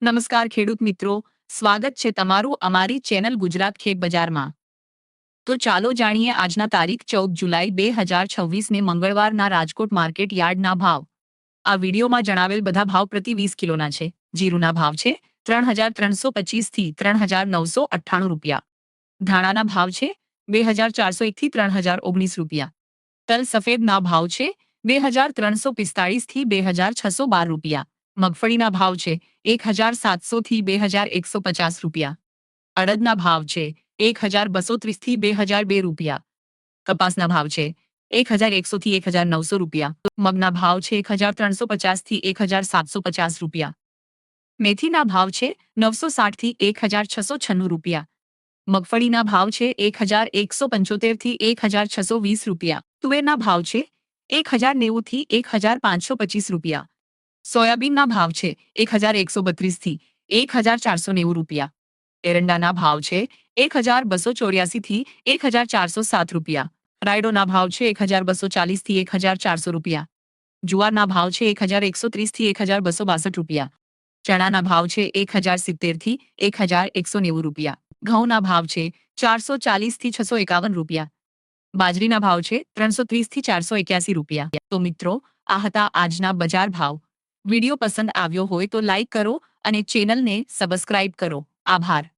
નમસ્કાર ખેડૂત મિત્રો, સ્વાગત છે તમારું અમારી ચેનલ ગુજરાત ખેત બજારમાં. તો ચાલો જાણીએ આજના તારીખ 14 જુલાઈ 2026 ને મંગળવારના રાજકોટ માર્કેટ યાર્ડના ભાવ. આ વિડીયોમાં જણાવેલ બધા ભાવ પ્રતિ 20 કિલોના છે. જીરુના ભાવ છે 3,325 થી 3,998 રૂપિયા. ધાણાના ભાવ છે 2,401 થી 3,019 રૂપિયા. તલ સફેદના ભાવ છે 2,345 થી 2,612 રૂપિયા. મગફળીના ભાવ છે 1,700 થી 2,150 રૂપિયા. અડદના ભાવ છે 1,230 થી 2,002 રૂપિયા. કપાસના ભાવ છે 1,100 થી 1,900 રૂપિયા. મગના ભાવ છે 1,350 થી 1,750 રૂપિયા. મેથીના ભાવ છે 960 થી 1,696 રૂપિયા. મગફળીના ભાવ છે 1,175 થી 1,620 રૂપિયા. તુવેરના ભાવ છે 1,090 થી 1,525 રૂપિયા. સોયાબીનના ભાવ છે 1,132 થી 1,490 રૂપિયા. એરંડાના ભાવ છે 1,284 થી 1,407 રૂપિયા. રાયડોના ભાવ છે 1,240 થી 1,400 રૂપિયા. જુવારના ભાવ છે 1,130 થી 1,262 રૂપિયા. ચણાના ભાવ છે 1,070 થી 1,190 રૂપિયા. ઘઉંના ભાવ છે 440 થી 651 રૂપિયા. બાજરીના ભાવ છે 330 થી 481 રૂપિયા. તો મિત્રો, આ હતા આજના બજાર ભાવ. વિડીયો પસંદ આવ્યો હોય તો લાઈક કરો અને ચેનલને સબસ્ક્રાઇબ કરો. આભાર.